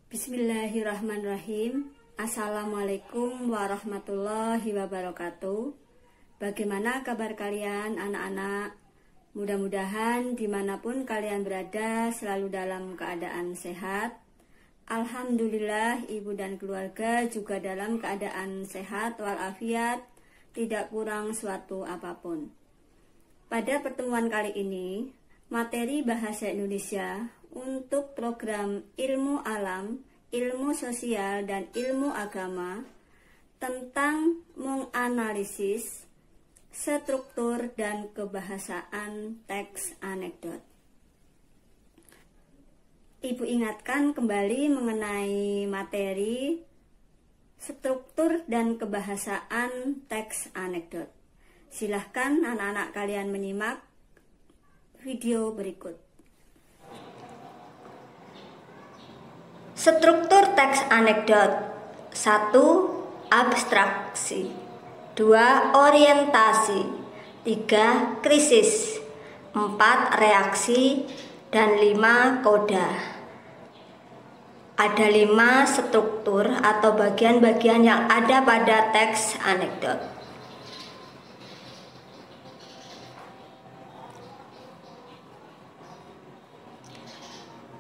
Bismillahirrahmanirrahim. Assalamualaikum warahmatullahi wabarakatuh. Bagaimana kabar kalian anak-anak? Mudah-mudahan dimanapun kalian berada selalu dalam keadaan sehat. Alhamdulillah ibu dan keluarga juga dalam keadaan sehat walafiat, tidak kurang suatu apapun. Pada pertemuan kali ini, materi bahasa Indonesia untuk program ilmu alam, ilmu sosial, dan ilmu agama tentang menganalisis struktur dan kebahasaan teks anekdot. Ibu ingatkan kembali mengenai materi struktur dan kebahasaan teks anekdot. Silahkan anak-anak kalian menyimak video berikut. Struktur teks anekdot. 1. Abstraksi. 2. Orientasi. 3. Krisis. 4. Reaksi. Dan 5. Koda. Ada 5 struktur atau bagian-bagian yang ada pada teks anekdot.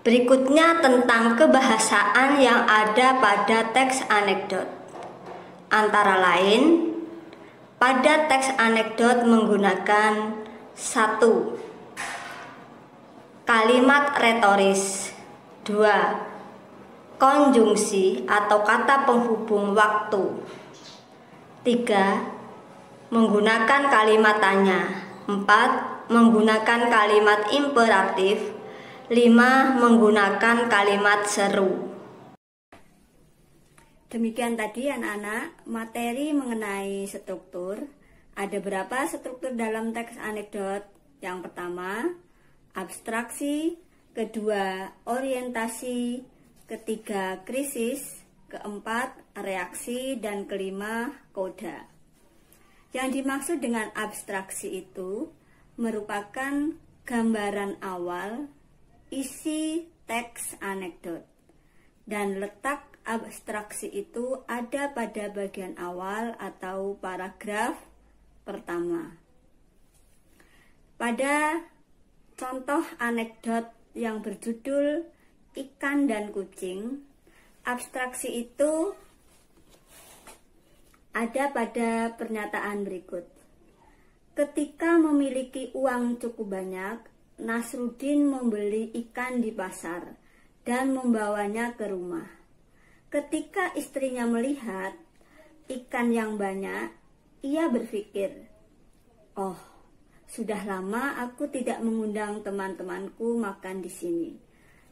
Berikutnya tentang kebahasaan yang ada pada teks anekdot. Antara lain, pada teks anekdot menggunakan 1. Kalimat retoris. 2. Konjungsi atau kata penghubung waktu. 3. Menggunakan kalimat tanya. 4. Menggunakan kalimat imperatif. 5. Menggunakan kalimat seru. Demikian tadi anak-anak materi mengenai struktur. Ada berapa struktur dalam teks anekdot? Yang pertama, abstraksi. Kedua, orientasi. Ketiga, krisis. Keempat, reaksi. Dan kelima, koda. Yang dimaksud dengan abstraksi itu merupakan gambaran awal isi teks anekdot, dan letak abstraksi itu ada pada bagian awal atau paragraf pertama. Pada contoh anekdot yang berjudul ikan dan kucing, abstraksi itu ada pada pernyataan berikut. Ketika memiliki uang cukup banyak, Nasruddin membeli ikan di pasar dan membawanya ke rumah. Ketika istrinya melihat ikan yang banyak, ia berpikir, "Oh, sudah lama aku tidak mengundang teman-temanku makan di sini."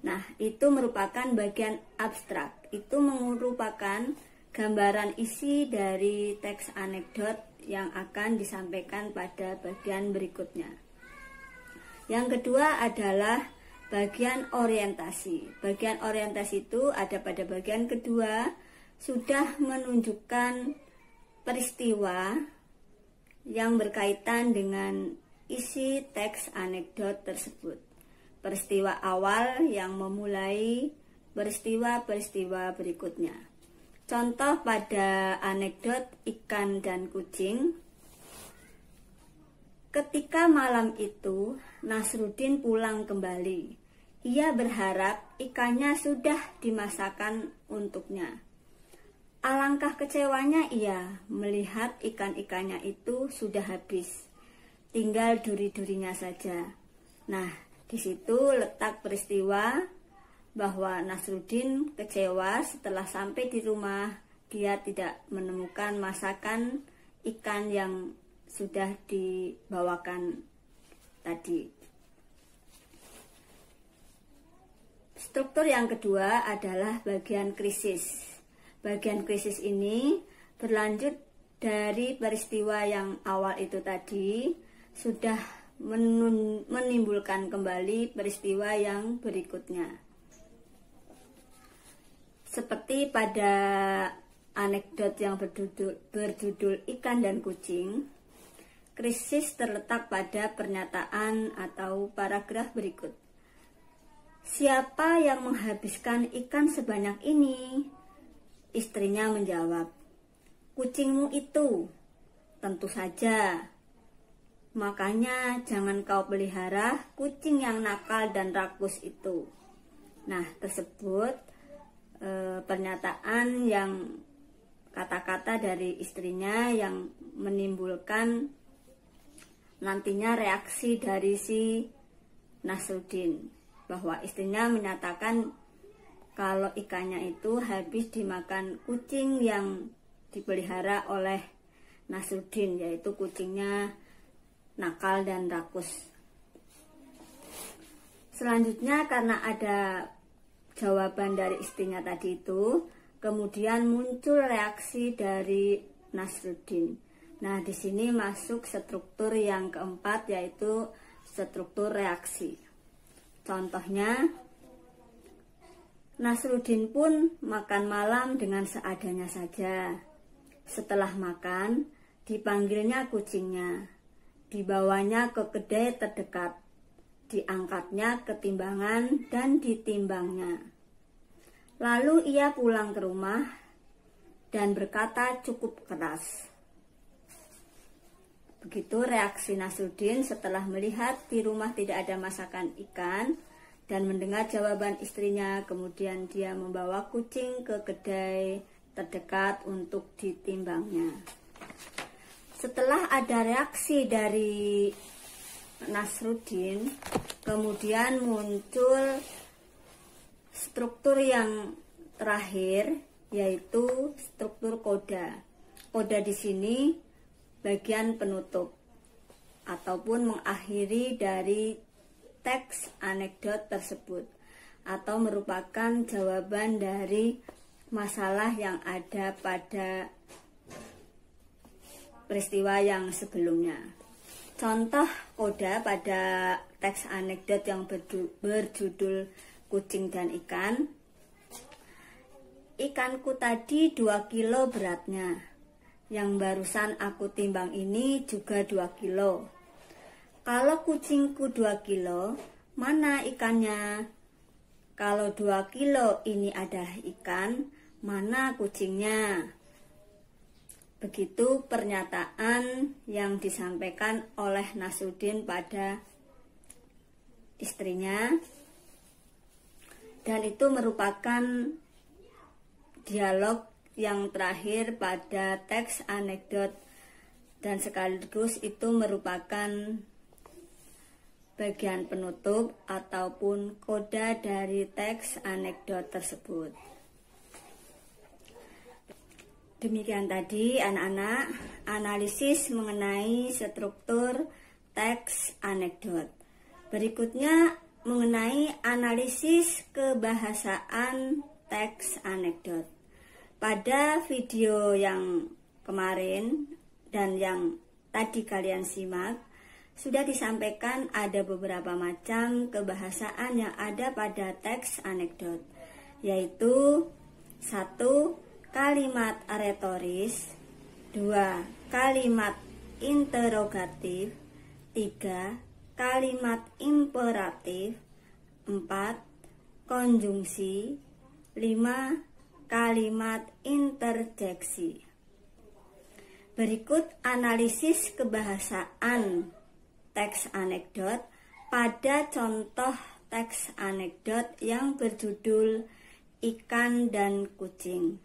Nah, itu merupakan bagian abstrak. Itu merupakan gambaran isi dari teks anekdot yang akan disampaikan pada bagian berikutnya. Yang kedua adalah bagian orientasi. Bagian orientasi itu ada pada bagian kedua, sudah menunjukkan peristiwa yang berkaitan dengan isi teks anekdot tersebut. Peristiwa awal yang memulai peristiwa-peristiwa berikutnya. Contoh pada anekdot ikan dan kucing. Ketika malam itu, Nasruddin pulang kembali. Ia berharap ikannya sudah dimasakkan untuknya. Alangkah kecewanya ia melihat ikan-ikannya itu sudah habis. Tinggal duri-durinya saja. Nah, di situ letak peristiwa bahwa Nasruddin kecewa setelah sampai di rumah. Dia tidak menemukan masakan ikan yang sudah dibawakan tadi. Struktur yang kedua adalah bagian krisis. Bagian krisis ini berlanjut dari peristiwa yang awal itu tadi, sudah menimbulkan kembali peristiwa yang berikutnya. Seperti pada anekdot yang berjudul ikan dan kucing, krisis terletak pada pernyataan atau paragraf berikut. "Siapa yang menghabiskan ikan sebanyak ini?" Istrinya menjawab, "Kucingmu itu." "Tentu saja. Makanya jangan kau pelihara kucing yang nakal dan rakus itu." Nah, tersebut pernyataan yang kata-kata dari istrinya yang menimbulkan nantinya reaksi dari si Nasruddin, bahwa istrinya menyatakan kalau ikannya itu habis dimakan kucing yang dipelihara oleh Nasruddin, yaitu kucingnya nakal dan rakus. Selanjutnya, karena ada jawaban dari istrinya tadi itu, kemudian muncul reaksi dari Nasruddin. Nah, di sini masuk struktur yang keempat, yaitu struktur reaksi. Contohnya, Nasruddin pun makan malam dengan seadanya saja. Setelah makan, dipanggilnya kucingnya, dibawanya ke kedai terdekat, diangkatnya ke timbangan dan ditimbangnya. Lalu ia pulang ke rumah dan berkata cukup keras. Begitu reaksi Nasruddin setelah melihat di rumah tidak ada masakan ikan dan mendengar jawaban istrinya. Kemudian dia membawa kucing ke kedai terdekat untuk ditimbangnya. Setelah ada reaksi dari Nasruddin, kemudian muncul struktur yang terakhir, yaitu struktur koda. Koda di sini bagian penutup ataupun mengakhiri dari teks anekdot tersebut, atau merupakan jawaban dari masalah yang ada pada peristiwa yang sebelumnya. Contoh koda pada teks anekdot yang berjudul Kucing dan Ikan. "Ikanku tadi 2 kilo beratnya. Yang barusan aku timbang ini juga 2 kilo. Kalau kucingku 2 kilo, mana ikannya? Kalau 2 kilo ini ada ikan, mana kucingnya?" Begitu pernyataan yang disampaikan oleh Nasruddin pada istrinya, dan itu merupakan dialog yang terakhir pada teks anekdot, dan sekaligus itu merupakan bagian penutup ataupun koda dari teks anekdot tersebut. Demikian tadi anak-anak analisis mengenai struktur teks anekdot. Berikutnya mengenai analisis kebahasaan teks anekdot. Pada video yang kemarin dan yang tadi kalian simak, sudah disampaikan ada beberapa macam kebahasaan yang ada pada teks anekdot, yaitu 1. Kalimat retoris, 2. Kalimat interrogatif, 3. Kalimat imperatif, 4. Konjungsi, 5. Kalimat interjeksi. Berikut analisis kebahasaan teks anekdot pada contoh teks anekdot yang berjudul Ikan dan Kucing.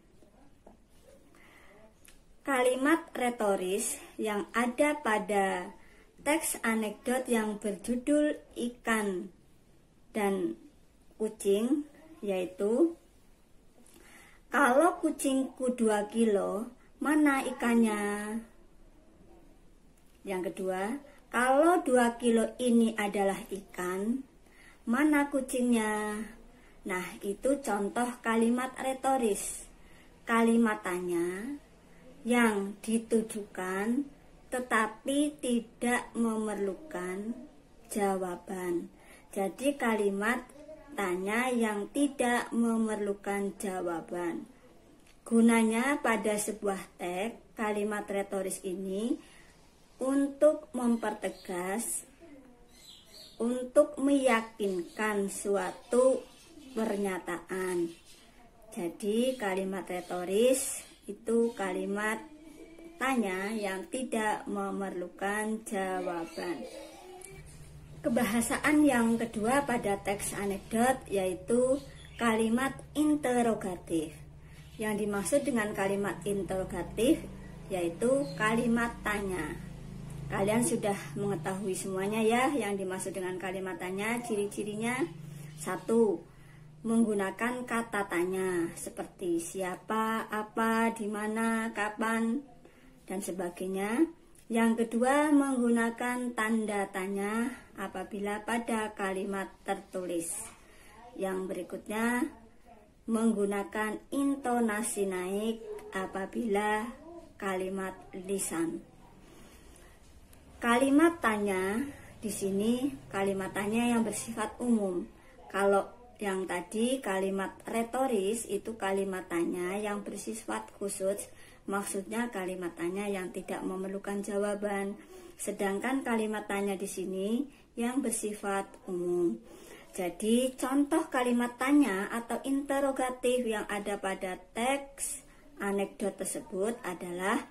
Kalimat retoris yang ada pada teks anekdot yang berjudul Ikan dan Kucing, yaitu, "Kalau kucingku 2 kilo, mana ikannya?" Yang kedua, "Kalau 2 kilo ini adalah ikan, mana kucingnya?" Nah, itu contoh kalimat retoris. Kalimat tanya yang ditujukan tetapi tidak memerlukan jawaban. Jadi kalimat tanya yang tidak memerlukan jawaban. Gunanya pada sebuah teks kalimat retoris ini untuk mempertegas untuk meyakinkan suatu pernyataan. Jadi kalimat retoris itu kalimat tanya yang tidak memerlukan jawaban. Kebahasaan yang kedua pada teks anekdot yaitu kalimat interrogatif. Yang dimaksud dengan kalimat interrogatif yaitu kalimat tanya. Kalian sudah mengetahui semuanya ya yang dimaksud dengan kalimat tanya, ciri-cirinya. 1. Menggunakan kata tanya seperti siapa, apa, di mana, kapan, dan sebagainya. Yang kedua, menggunakan tanda tanya apabila pada kalimat tertulis. Yang berikutnya, menggunakan intonasi naik apabila kalimat lisan. Kalimat tanya di sini kalimat tanya yang bersifat umum. Kalau yang tadi kalimat retoris itu kalimat tanya yang bersifat khusus, maksudnya kalimat tanya yang tidak memerlukan jawaban. Sedangkan kalimat tanya di sini yang bersifat umum. Jadi contoh kalimat tanya atau interrogatif yang ada pada teks anekdot tersebut adalah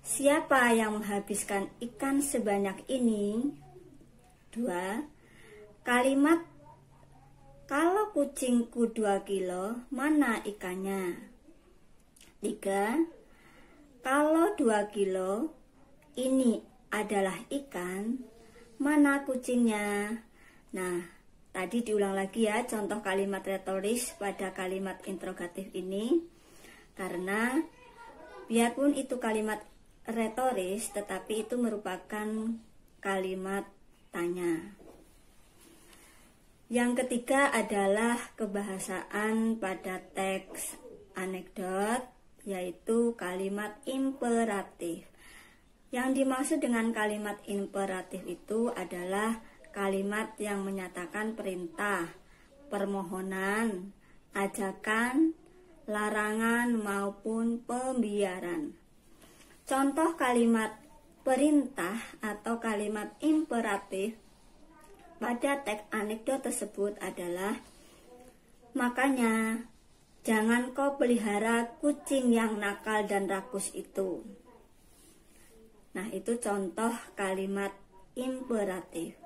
siapa yang menghabiskan ikan sebanyak ini? 2. Kalimat kalau kucingku 2 kilo, mana ikannya? 3. Kalau 2 kilo ini adalah ikan, mana kucingnya? Nah, tadi diulang lagi ya contoh kalimat retoris pada kalimat interrogatif ini. Karena biarpun itu kalimat retoris, tetapi itu merupakan kalimat tanya. Yang ketiga adalah kebahasaan pada teks anekdot, yaitu kalimat imperatif. Yang dimaksud dengan kalimat imperatif itu adalah kalimat yang menyatakan perintah, permohonan, ajakan, larangan maupun pembiaran. Contoh kalimat perintah atau kalimat imperatif pada teks anekdot tersebut adalah makanya jangan kau pelihara kucing yang nakal dan rakus itu. Nah, itu contoh kalimat imperatif.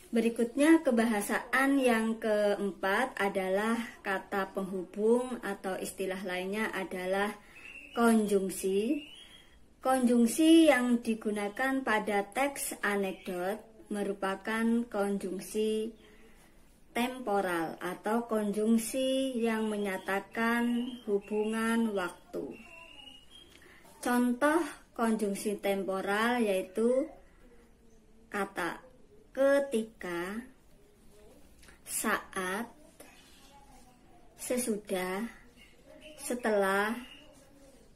Berikutnya kebahasaan yang keempat adalah kata penghubung atau istilah lainnya adalah konjungsi. Konjungsi yang digunakan pada teks anekdot merupakan konjungsi temporal atau konjungsi yang menyatakan hubungan waktu. Contoh konjungsi temporal yaitu kata ketika, saat, sesudah, setelah,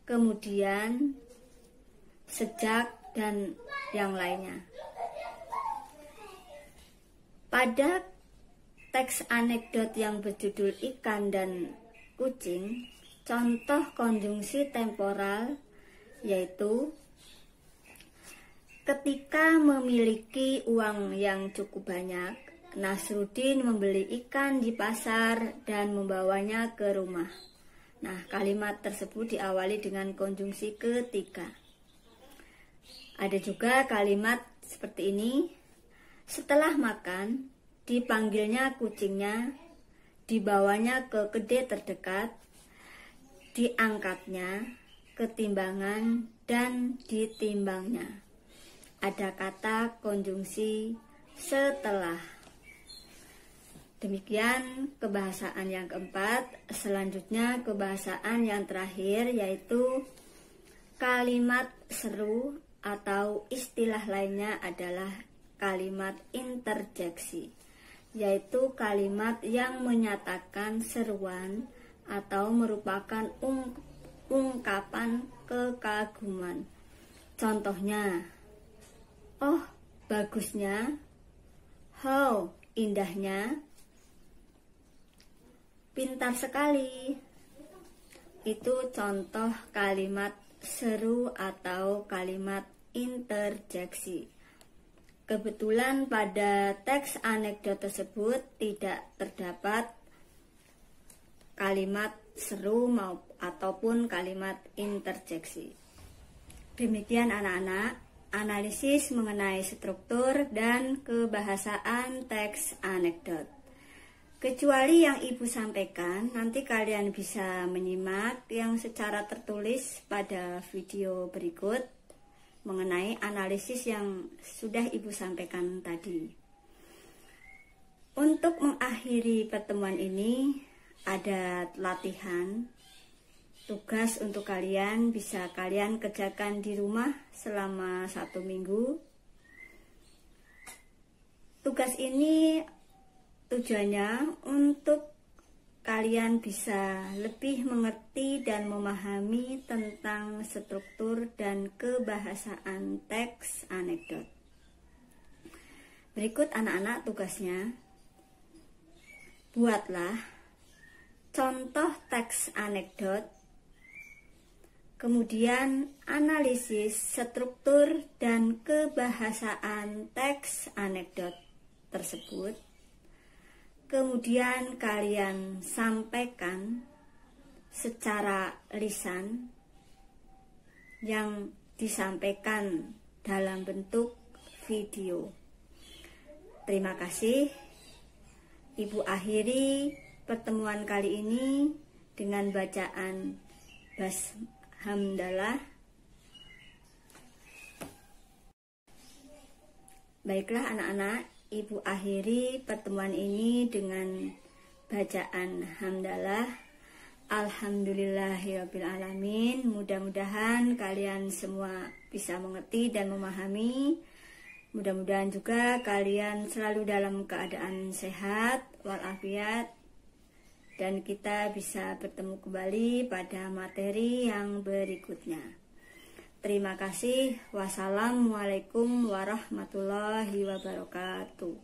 kemudian, sejak, dan yang lainnya. Pada teks anekdot yang berjudul ikan dan kucing, contoh konjungsi temporal yaitu ketika memiliki uang yang cukup banyak, Nasruddin membeli ikan di pasar dan membawanya ke rumah. Nah, kalimat tersebut diawali dengan konjungsi ketika. Ada juga kalimat seperti ini. Setelah makan, dipanggilnya kucingnya, dibawanya ke kedai terdekat, diangkatnya ke timbangan, dan ditimbangnya. Ada kata konjungsi setelah. Demikian kebahasaan yang keempat. Selanjutnya kebahasaan yang terakhir yaitu kalimat seru atau istilah lainnya adalah kalimat interjeksi, yaitu kalimat yang menyatakan seruan atau merupakan ungkapan kekaguman. Contohnya, oh bagusnya, how indahnya, pintar sekali. Itu contoh kalimat seru atau kalimat interjeksi. Kebetulan pada teks anekdot tersebut tidak terdapat kalimat seru ataupun kalimat interjeksi. Demikian anak-anak, analisis mengenai struktur dan kebahasaan teks anekdot. Kecuali yang Ibu sampaikan, nanti kalian bisa menyimak yang secara tertulis pada video berikut mengenai analisis yang sudah Ibu sampaikan tadi. Untuk mengakhiri pertemuan ini, ada latihan tugas untuk kalian, bisa kalian kerjakan di rumah selama 1 minggu. Tugas ini tujuannya untuk kalian bisa lebih mengerti dan memahami tentang struktur dan kebahasaan teks anekdot. Berikut anak-anak tugasnya. Buatlah contoh teks anekdot, kemudian analisis struktur dan kebahasaan teks anekdot tersebut. Kemudian kalian sampaikan secara lisan yang disampaikan dalam bentuk video. Terima kasih. Ibu akhiri pertemuan kali ini dengan bacaan Bashamdalah. Baiklah anak-anak, Ibu akhiri pertemuan ini dengan bacaan hamdalah. Alhamdulillahirrabbilalamin. Mudah-mudahan kalian semua bisa mengerti dan memahami. Mudah-mudahan juga kalian selalu dalam keadaan sehat walafiat, dan kita bisa bertemu kembali pada materi yang berikutnya. Terima kasih. Wassalamualaikum warahmatullahi wabarakatuh.